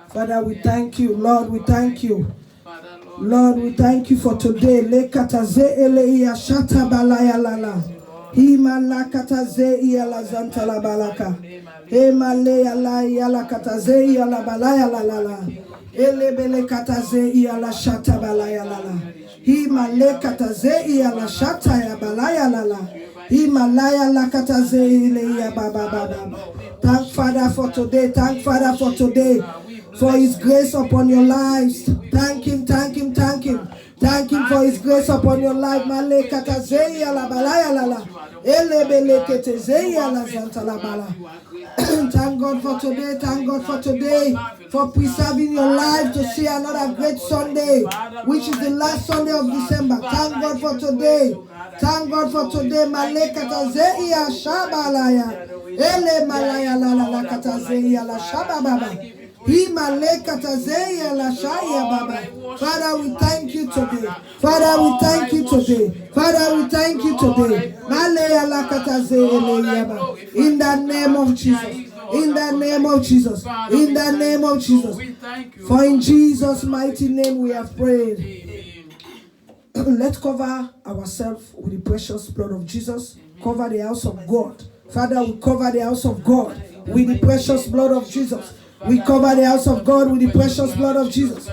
Father, we thank you. Lord, we thank you. Lord, we thank you for today. Lekataze eleia shata balaya lala. Himala kataze la zanta la balaka. Emalea la yala kataze la balaya lala. Elebele kataze la shata balaya lala. Himale kataze la shata ya balaya lala. Himalaya la kataze ya baba baba. Thank Father for today. Thank Father for today. For his grace upon your lives. Thank him, thank him, thank him. Thank him for his grace upon your life. Male katazeya la balaya la la. Elebele ketezeya la zanta la bala. Thank God for today. Thank God for today. For preserving your life to see another great Sunday, which is the last Sunday of December. Thank God for today. Thank God for today. Male katazeya shabalaya. Ele malaya la la la katazeya la shabababa. Father, we thank you today. Father, we thank you today. Father, we thank you today. In the name of Jesus. In the name of Jesus. In the name of Jesus. For in Jesus' mighty name we have prayed. Let's cover ourselves with the precious blood of Jesus. Cover the house of God. Father, we cover the house of God with the precious blood of Jesus. We cover the house of God with the precious blood of Jesus.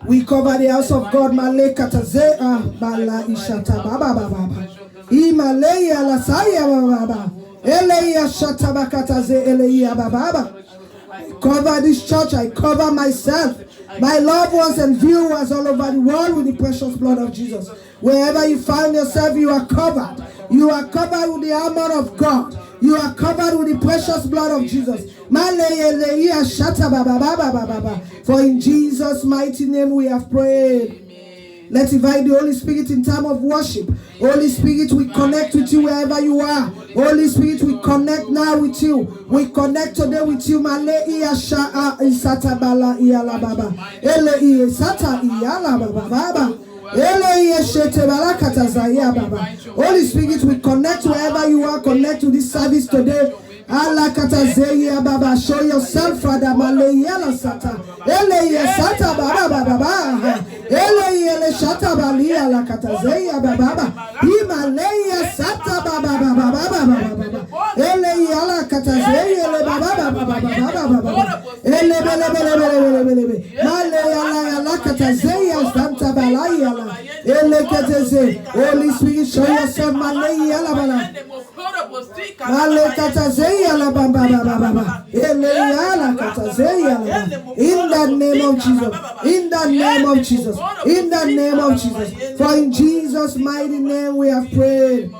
We cover the house of God. Malekataze bala ishata baba baba. Imaleya la saya baba. Eleya shata bakataze eleya baba. I cover this church. I cover myself, my loved ones and viewers all over the world with the precious blood of Jesus. Wherever you find yourself, you are covered. You are covered with the armor of God. You are covered with the precious blood of Jesus. For in Jesus' mighty name we have prayed. Let's invite the Holy Spirit in time of worship. Holy Spirit, we connect with you wherever you are. Holy Spirit, we connect now with you. We connect today with you. Holy Spirit, we connect wherever you are. Connect to this service today. Allah katazeya baba, show yourself, Father. Maleyala sata, eleye sata baba baba, eleye shata bali ala katazeya baba, imaleya sata baba baba baba, eleye ala katazeya le baba baba baba, ele bele, maleyala ala katazeya santa balaya la, ele kateze. Holy Spirit, show yourself, maleyala bala, male katazeya. In the name of Jesus. In the name of Jesus. In the name of Jesus. For in Jesus' mighty name we have prayed.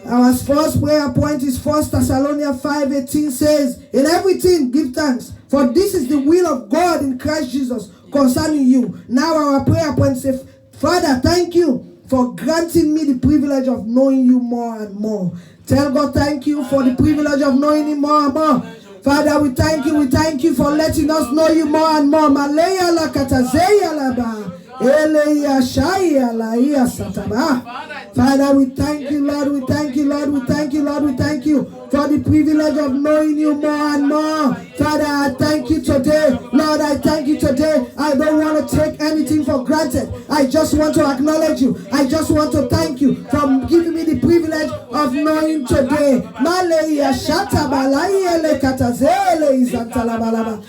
Our first prayer point is 1 Thessalonians 5:18 says, in everything give thanks, for this is the will of God in Christ Jesus concerning you. Now our prayer point says, Father, thank you for granting me the privilege of knowing you more and more. Tell God thank you for the privilege of knowing him more and more. Father, we thank you for letting us know you more and more. Malaya la katazeya la ba. Eleya shaya la iya sataba. Father, we thank you, Lord. We thank you, Lord. We thank you, Lord. We thank you for the privilege of knowing you more and more. Father, I thank you today. Lord, I thank you today. I don't want to take anything for granted. I just want to acknowledge you. I just want to thank you for giving me the privilege of knowing today. Maleya shata balaya le katazele izantala balaba.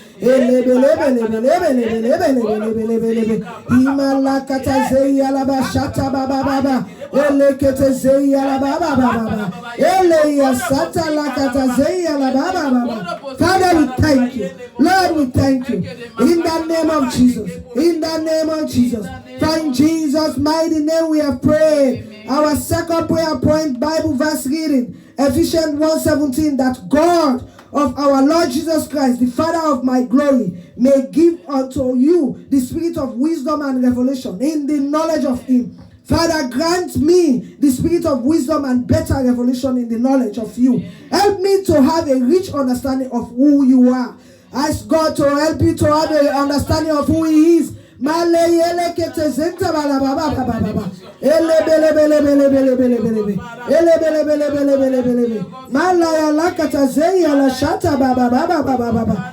Imala katazeya la ba shata baba baba. Ele ketezeya la baba baba. Ele ya sata la katazeya la baba baba. Father, we thank you. Lord, we thank you. In the name of Jesus. In the name of Jesus. For in Jesus' mighty name we have prayed. Our second prayer point, Bible verse reading, Ephesians 1:17, that God of our Lord Jesus Christ, the Father of my glory, may give unto you the spirit of wisdom and revelation in the knowledge of him. Father, grant me the spirit of wisdom and better revelation in the knowledge of you. Help me to have a rich understanding of who you are. Ask God to help you to have an understanding of who he is. Maleyele ketezenta bala baba baba baba. Ele bele bele bele bele bele bele. Ele bele bele bele bele bele bele. Malaya la katazeya la shata baba baba baba baba.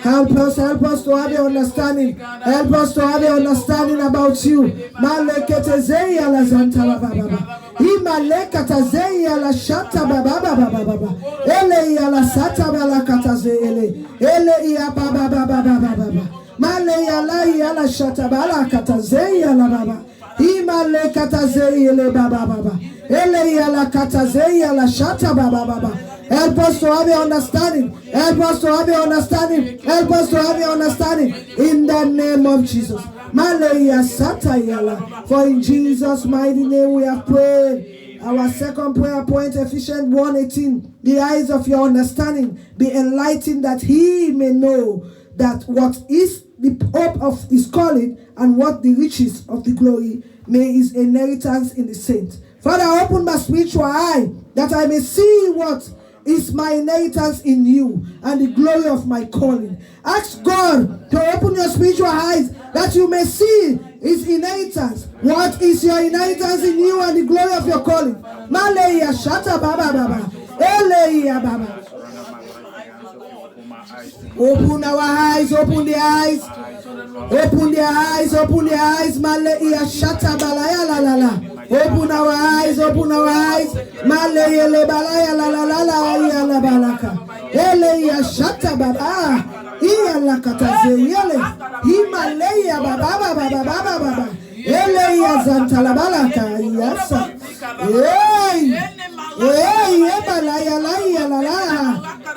Help us to have your understanding. Help us to have your understanding about you. Maleketezei ala zanta baba baba. Imalekatazei ala shata baba baba baba. Ele ala sata bala katazei ele. Ele ia baba baba baba. Male ala ala shata bala katazei ala baba. Imalekatazei ele baba baba. Ele ala katazei ala shata baba baba. Help us to have your understanding. Help us to have your understanding. Help us to have your understanding. In the name of Jesus. For in Jesus' mighty name we have prayed. Our second prayer point, Ephesians 1:18. The eyes of your understanding be enlightened, that he may know that what is the hope of his calling and what the riches of the glory may his inheritance in the saints. Father, open my spiritual eye that I may see what is my inheritance in you and the glory of my calling. Ask God to open your spiritual eyes that you may see his inheritance. What is your inheritance in you and the glory of your calling? Maleya shata baba baba. Eleya baba. Open our eyes, open the eyes. Open the eyes, open the eyes. Maleya shata balaya la la la. Open our eyes, open our eyes. Maleye balaya la la la la ya la balaka. Eleya shata baba. Iya la kataze yele. Himalaya baba baba baba baba. Eleya zanta la balaka yasa. Hey, hey, balaya la ya la la.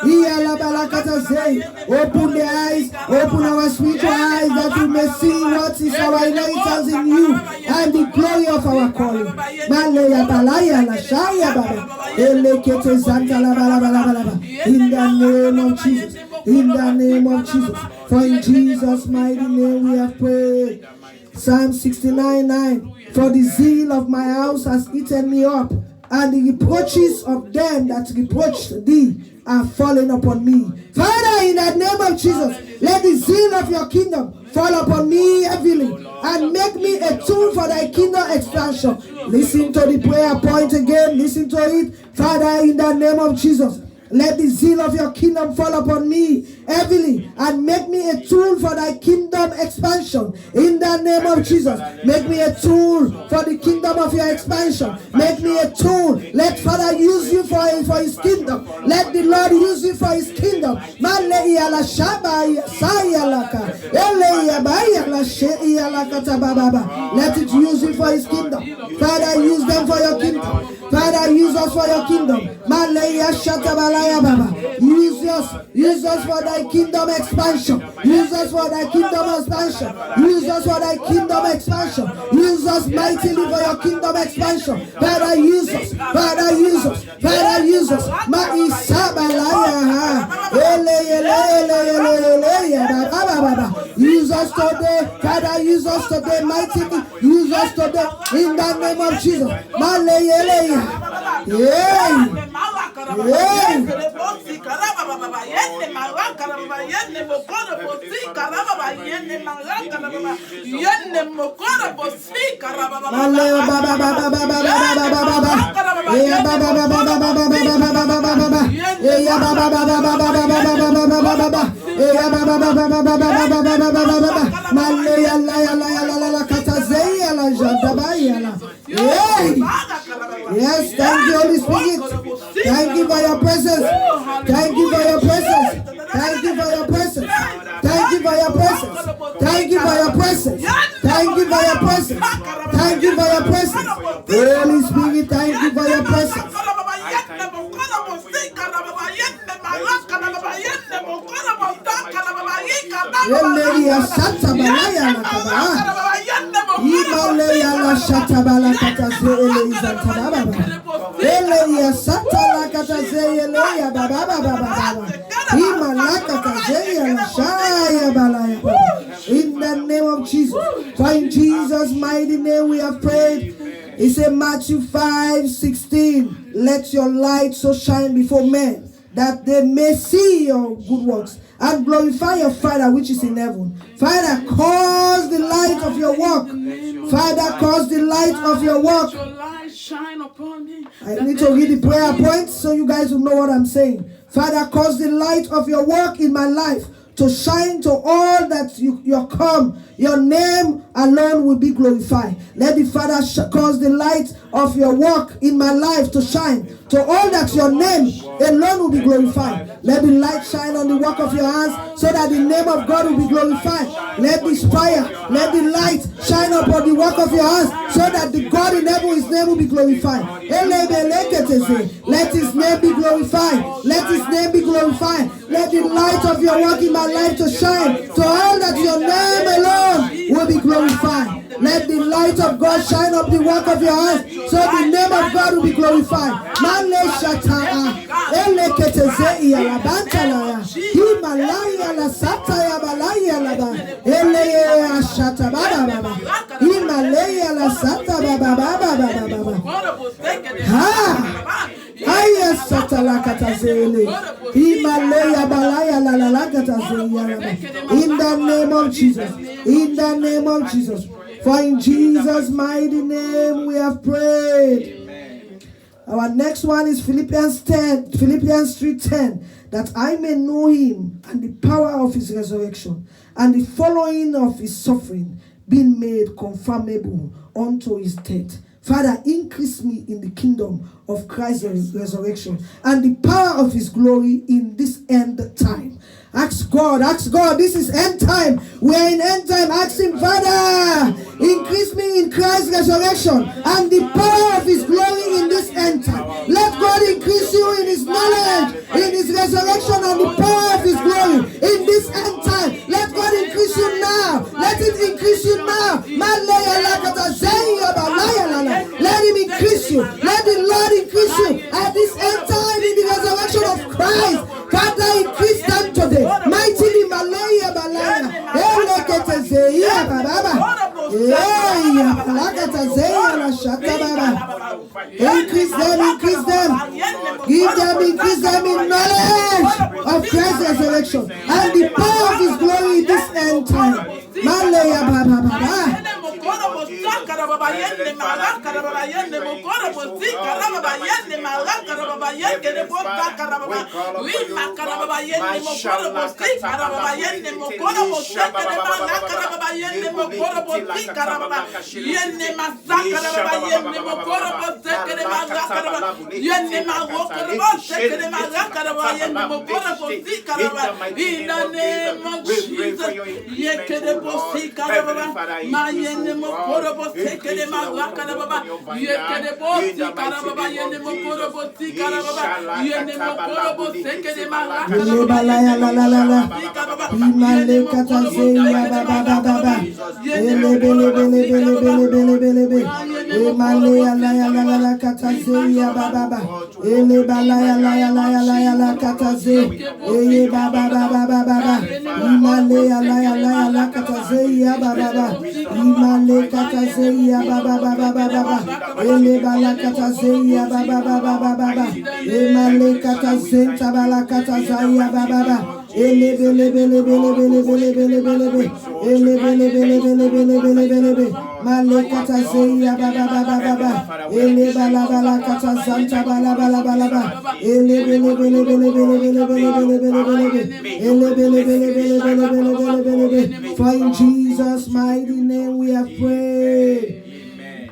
Iya la balaka taze. Open the eyes, open our spiritual eyes that we may see what is our inheritance in you and the glory of our calling. Malaya balaya la shaya baba. Elekete zanta la bala. In the name of Jesus. In the name of Jesus. For in Jesus' mighty name we have prayed. Psalm 69:9. For the zeal of my house has eaten me up, and the reproaches of them that reproached thee are fallen upon me. Father, in the name of Jesus, let the zeal of your kingdom fall upon me heavily and make me a tool for thy kingdom expansion. Listen to the prayer point again. Listen to it. Father, in the name of Jesus, let the zeal of your kingdom fall upon me heavily and make me a tool for thy kingdom expansion. In the name of Jesus, make me a tool for the kingdom of your expansion. Make me a tool. Let Father use you for his kingdom. Let the Lord use you for his kingdom. Let it use you for his kingdom. Father, use them for your kingdom. Father, use us for your kingdom. Use us for thy kingdom expansion. Use us for thy kingdom expansion. Use us for thy kingdom expansion. Use us mightily for your kingdom expansion. Father, use us. Father, use us. Father, use us. Use us today. Father, use us today mightily. Use us today in the name of Jesus. Yes, thank you, Holy Spirit. Thank you for your presence. Thank you for your presence. Thank you for your presence. Thank you for your presence. Thank you for your presence. Thank you for your presence. Thank you for your presence. Holy Spirit, thank you for your presence. In the name of Jesus, for in Jesus' mighty name we have prayed. It's in Matthew 5:16. Let your light so shine before men that they may see your good works and glorify your Father which is in heaven. Father, cause the light of your work. Father, cause the light of your work. Shine upon me I need to read the prayer points so you guys will know what I'm saying. Father, cause the light of your work in my life to shine to all that you come. Your name alone will be glorified. Let the Father cause the light of your work in my life to shine to all that your name alone will be glorified. Let the light shine on the work of your hands so that the name of God will be glorified. Let this fire, let the light shine upon the work of your hands so that the God in heaven, his name will be glorified. Let his name be glorified. Let his name be glorified. Let the light of your work in my life to shine to all that your name alone will be glorified. Let the light of God shine up the work of your hands so the name of God will be glorified. In the name of Jesus. In the name of Jesus. For in Jesus' mighty name we have prayed. Amen. Our next one is Philippians 3:10. That I may know him and the power of his resurrection and the following of his suffering, being made conformable unto his death. Father, increase me in the kingdom of Christ's resurrection and the power of his glory in this end time. Ask God, this is end time. We're in end time. Ask him, Father, increase me in Christ's resurrection and the power of his glory in this end time. Let God increase you in his knowledge, in his resurrection and the power of his glory in this end time. Let God increase you now. Let it increase you now. Let him increase you. Let the Lord increase you at this end time in the resurrection of Christ. Father, increase them today. Mightily Malaya Balaya. Increase them. Increase them in knowledge of Christ's resurrection and the power of his glory in this end time. Malaya Baba. For in Jesus' mighty name we have prayed.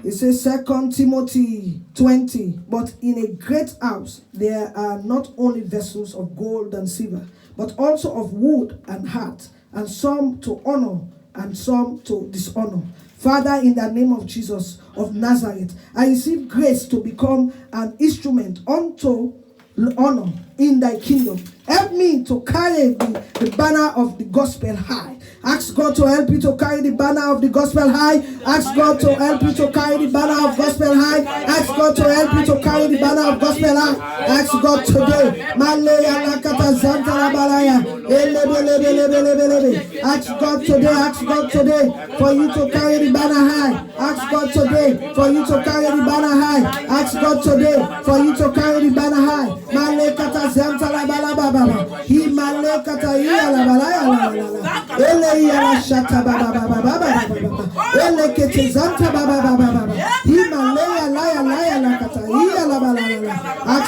It says 2 Timothy 20, but in a great house there are not only vessels of gold and silver, but also of wood and earth, and some to honor and some to dishonor. Father, in the name of Jesus of Nazareth, I receive grace to become an instrument unto honor in thy kingdom. Help me to carry the banner of the gospel high. Ask God to help you to carry the banner of the gospel high. Ask God to help you to carry the banner of gospel high. Ask God to help you to carry the banner of gospel high. Ask God today. Ask God today for you to carry the banner high. Ask God today for you to carry the banner high. Ask God today for you to carry the banner high. Himalaya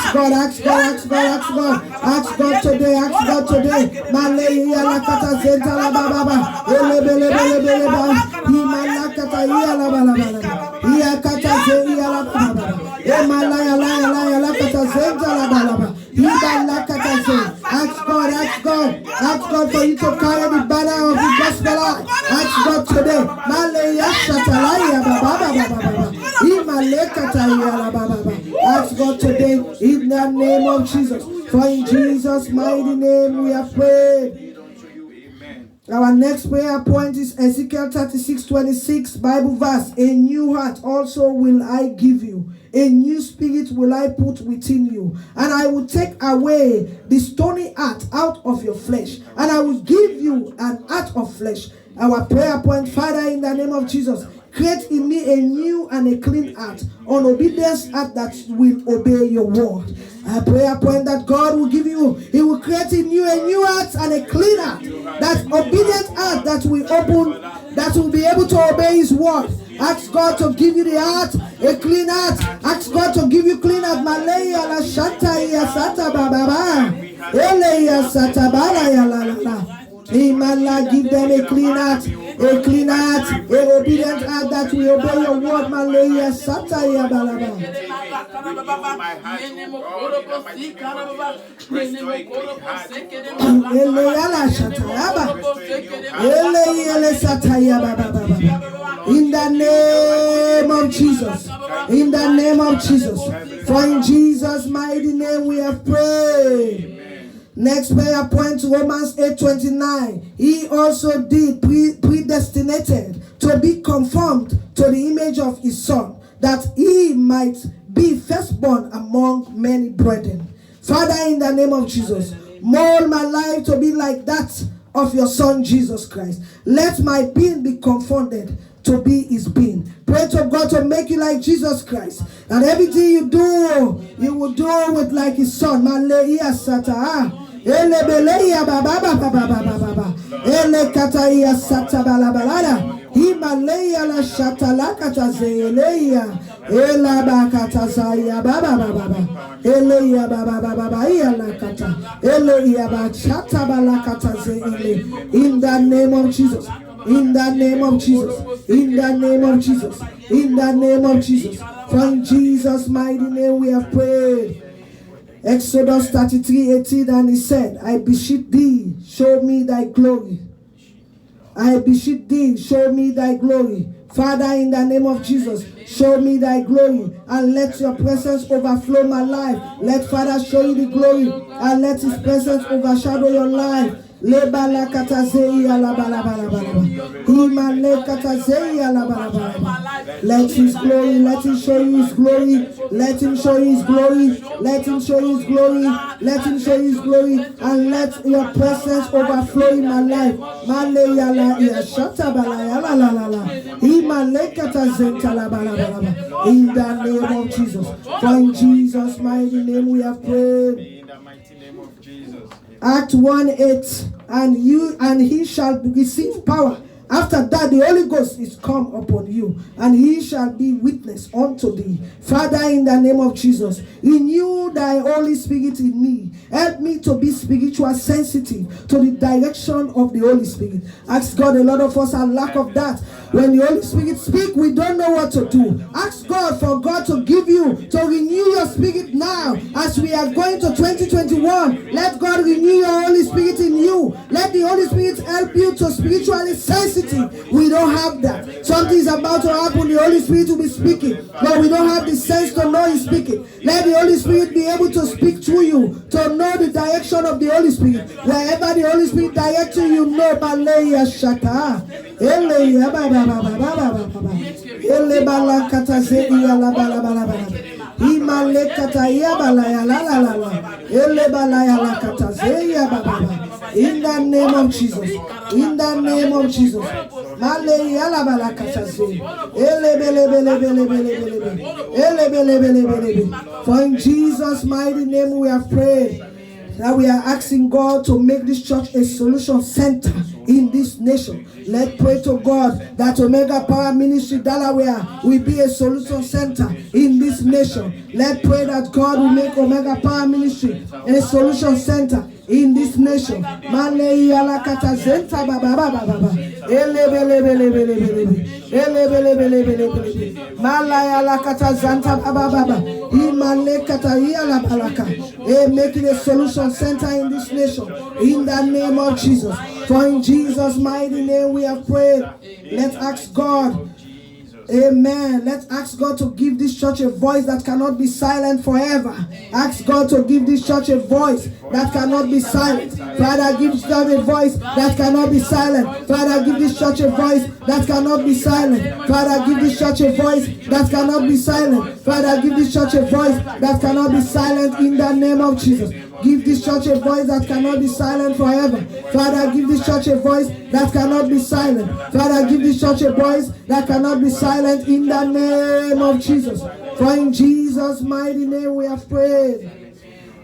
Ask God, ask God, ask God, ask God. Ask God today, ask God today. Malaya la kata zenta la baba. Ele ba. Himala kata iya la baba. Iya kata ze iya la baba. Emalaya la kata zenta la baba. Himala kata ze. Ask God, ask God. Ask God for you to carry the banner of the gospel out. Ask God today. Malaya shatalaya baba. Himala kata iya la baba. Ask God today in the name of Jesus. For in Jesus' mighty name we have prayed. Our next prayer point is Ezekiel 36:26 Bible verse. A new heart also will I give you. A new spirit will I put within you. And I will take away the stony heart out of your flesh. And I will give you an heart of flesh. Our prayer point, Father, in the name of Jesus, create in me a new and a clean heart, an obedience heart that will obey your word. A prayer point that God will give you, He will create in you a new heart and a clean heart, that obedient heart that will open, that will be able to obey His word. Ask God to give you the heart, a clean heart. Ask God to give you clean heart. Malaya la shata ya sata baba. Eleya sata bala ya la la. Imala, give them a clean heart, a obedient heart that will obey your word. Malaya sataya balaba. In the name of Jesus. In the name of Jesus. For in Jesus' mighty name we have prayed. Next prayer point, Romans 8:29. He also did predestinated to be conformed to the image of His Son, that He might be firstborn among many brethren. Father, in the name of Jesus, mold my life to be like that of your Son, Jesus Christ. Let my being be confounded to be His being. Pray to God to make you like Jesus Christ. And everything you do, you will do with like His Son. Maleia sata. Ele beleia baba baba. Ele kataia sata balabalada. Himaleia la shata la katazeleia. Ela bakatazaya baba baba. Eleia baba baba ia la kata. Eleia ba shata balakatazele. In the name of Jesus. In the name of Jesus. In the name of Jesus. In the name of Jesus. From Jesus' mighty name we have prayed. Exodus 33:18, and He said, I beseech thee, show me thy glory. I beseech thee, show me thy glory. Father, in the name of Jesus, show me thy glory, and let your presence overflow my life. Let Father show you the glory, and let His presence overshadow your life. Let His glory, let Him show you His glory, let Him show you His glory, let Him show you His glory, let Him show you His glory, and let your presence overflow in my life. In the name of Jesus. For in Jesus' mighty name we have prayed. In the mighty name of Jesus. Act 1:8, and he shall receive power. After that, the Holy Ghost is come upon you, and He shall be witness unto thee. Father, in the name of Jesus, renew thy Holy Spirit in me. Help me to be spiritual sensitive to the direction of the Holy Spirit. Ask God, a lot of us are lack of that. When the Holy Spirit speaks, we don't know what to do. Ask God for God to give you, to renew your spirit now. As we are going to 2021, let God renew your Holy Spirit in you. Let the Holy Spirit help you to spiritually sensitive. We don't have that. Something is about to happen. The Holy Spirit will be speaking, but we don't have the sense to know He's speaking. Let the Holy Spirit be able to speak through you, to know the direction of the Holy Spirit. Wherever the Holy Spirit directs you, you know. Baleya shaka. Eleya baba baba baba. Ele bala kataze iya la bala bala bala. Imale kataya bala ya la la la la. Ele bala ya la kataze iya baba. In the name of Jesus. In the name of Jesus. Male ya la bala kataze. Ele bele bele bele bele bele. Ele bele bele bele bele. For in Jesus' mighty name we have prayed. that we are asking God to make this church a solution center in this nation. Let's pray to God that Omega Power Ministry Delaware will be a solution center in this nation. Let's pray that God will make Omega Power Ministry a solution center in this nation. Malei alakata zenta baba baba baba. Elebelebelebelebele. Elebelebelebelebele. Malai alakata zanta baba baba. Imalekata yalabalaka. Make it a solution center in this nation. In the name of Jesus. For in Jesus' mighty name we have prayed. Let's ask God. Amen. Let's ask God to give this church a voice that cannot be silent forever. Ask God to give this church a voice that cannot be silent. Father, give this church a voice that cannot be silent. Father, give this church a voice that cannot be silent. Father, give this church a voice that cannot be silent. Father, give this church a voice that cannot be silent in the name of Jesus. Give this church a voice that cannot be silent forever. Father, give this church a voice that cannot be silent. Father, give this church a voice that cannot be silent in the name of Jesus. For in Jesus' mighty name we have prayed.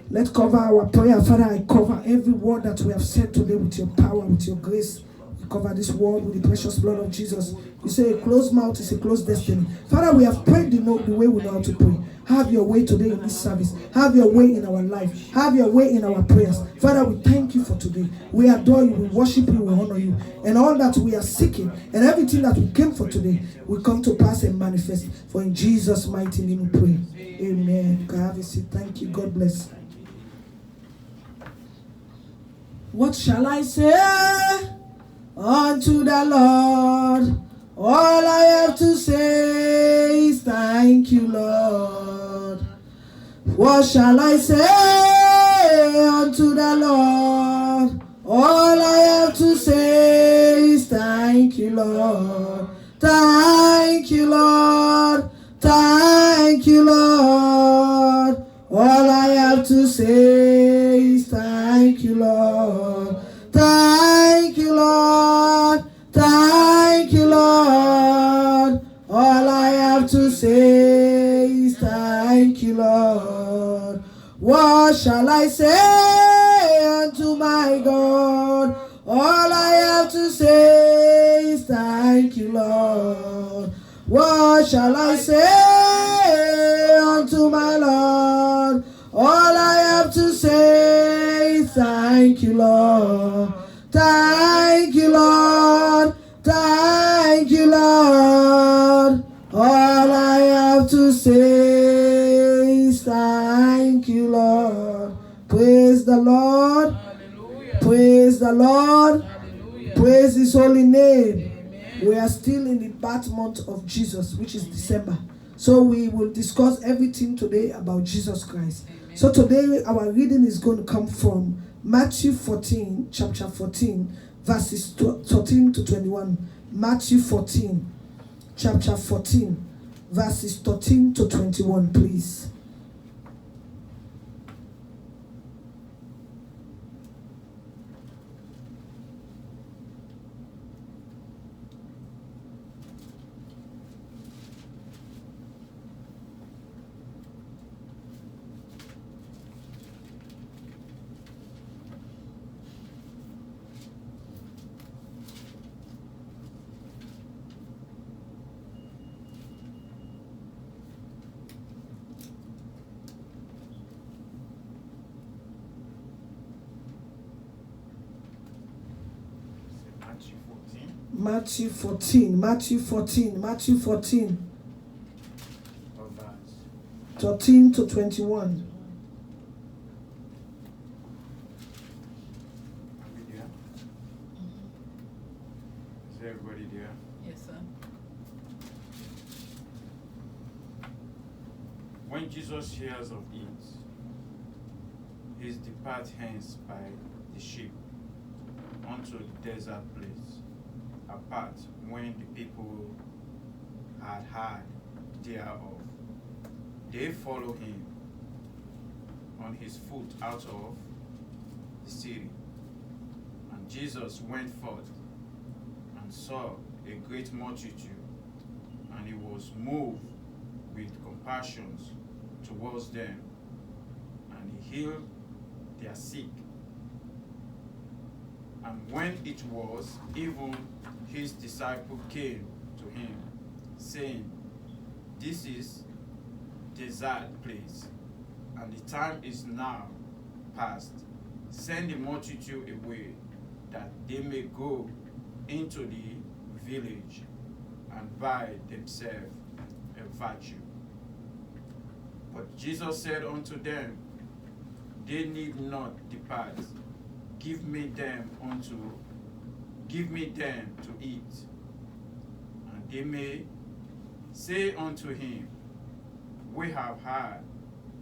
Let's cover our prayer. Father, I cover every word that we have said today with your power, with your grace. We cover this word with the precious blood of Jesus. You say a closed mouth is a closed destiny. Father, we have prayed the way we know how to pray. Have your way today in this service. Have your way in our life. Have your way in our prayers. Father, we thank you for today. We adore you. We worship you. We honor you. And all that we are seeking and everything that we came for today will come to pass and manifest. For in Jesus' mighty name we pray. Amen. You can have a seat. Thank you. God bless. What shall I say unto the Lord? All I have to say is thank you, Lord. What shall I say unto the Lord? All I have to say is thank you, Lord. Thank you, Lord. Thank you, Lord. All I have to say is thank you, Lord. Thank you, Lord. Thank you, Lord. All I have to say is thank you, Lord. What shall I say unto my God? All I have to say is thank you, Lord. What shall I say unto my Lord? All I have to say is thank you, Lord. Thank you, Lord. Thank you, Lord. All I have to say is thank you, Lord. Praise the Lord. Hallelujah. Praise the Lord. Hallelujah. Praise his holy name. Amen. We are still in the birth month of Jesus, which is December. So we will discuss everything today about Jesus Christ. Amen. So today our reading is going to come from Matthew 14, chapter 14, verses 13 to 21. Matthew 14, chapter 14, verses 13 to 21, please. Matthew 14, Matthew 14, Matthew 14, 13 to 21. Is everybody there? Yes, sir. When Jesus hears of it, he departs hence by the ship unto the desert place, apart, when the people had heard thereof. They follow him on his foot out of the city. And Jesus went forth and saw a great multitude, and he was moved with compassion towards them, and he healed they are sick. And when it was even, his disciple came to him, saying, This is desert place, and the time is now past. Send the multitude away, that they may go into the village and buy themselves a virtue. But Jesus said unto them, They need not depart. Give me them to eat. And they may say unto him, We have had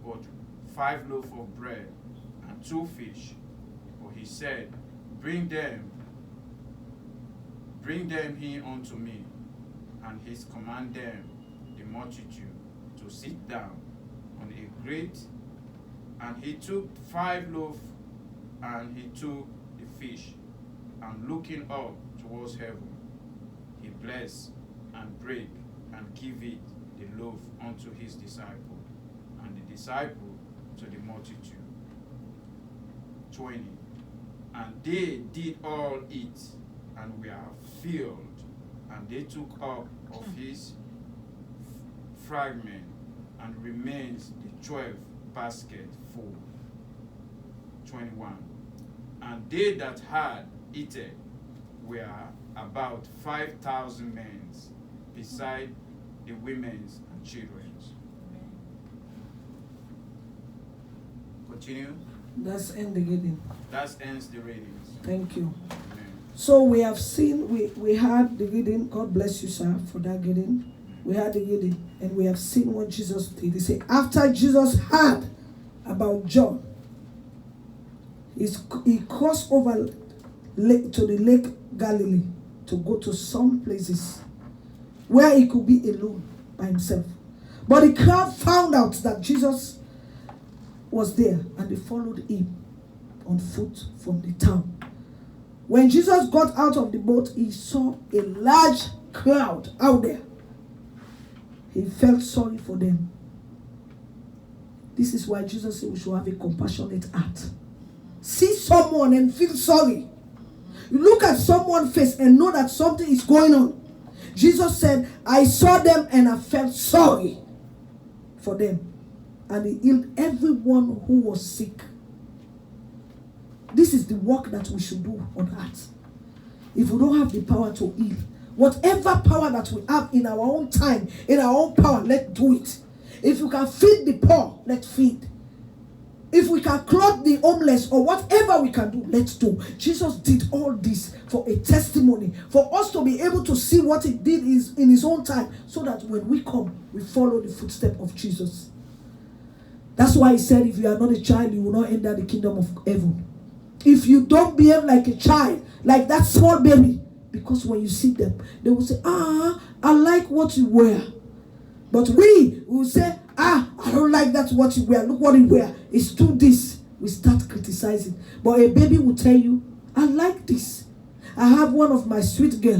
but 5 loaves of bread and 2 fish. But he said, Bring them here unto me. And he commanded them, the multitude, to sit down on a grate. And he took 5 loaves, and he took the fish, and looking up towards heaven, he blessed and brake and gave it the loaf unto his disciple, and the disciple to the multitude. 20. And they did all eat, and were filled, and they took up of his fragment, and remains the 12 baskets full. 21. And they that had eaten were about 5,000 men, beside the women and children. Continue. That's end the reading. That ends the readings. Thank you. Amen. So we have seen, we had the reading. God bless you, sir, for that reading. We had the reading, and we have seen what Jesus did. He said, after Jesus heard about John, he crossed over to the lake Galilee to go to some places where he could be alone by himself. But the crowd found out that Jesus was there, and they followed him on foot from the town. When Jesus got out of the boat, he saw a large crowd out there. He felt sorry for them. This is why Jesus said we should have a compassionate heart. See someone and feel sorry. You look at someone's face and know that something is going on. Jesus said, I saw them and I felt sorry for them. And he healed everyone who was sick. This is the work that we should do on earth. If we don't have the power to heal, whatever power that we have in our own time, in our own power, let's do it. If you can feed the poor, let's feed. If we can clothe the homeless or whatever we can do, let's do. Jesus did all this for a testimony, for us to be able to see what he did in his own time, so that when we come, we follow the footsteps of Jesus. That's why he said, if you are not a child, you will not enter the kingdom of heaven. If you don't behave like a child, like that small baby, because when you see them, they will say, I like what you wear. But we will say, I don't like that what you wear. Look what you wear. It's too this. We start criticizing. But a baby will tell you, I like this. I have one of my sweet girls.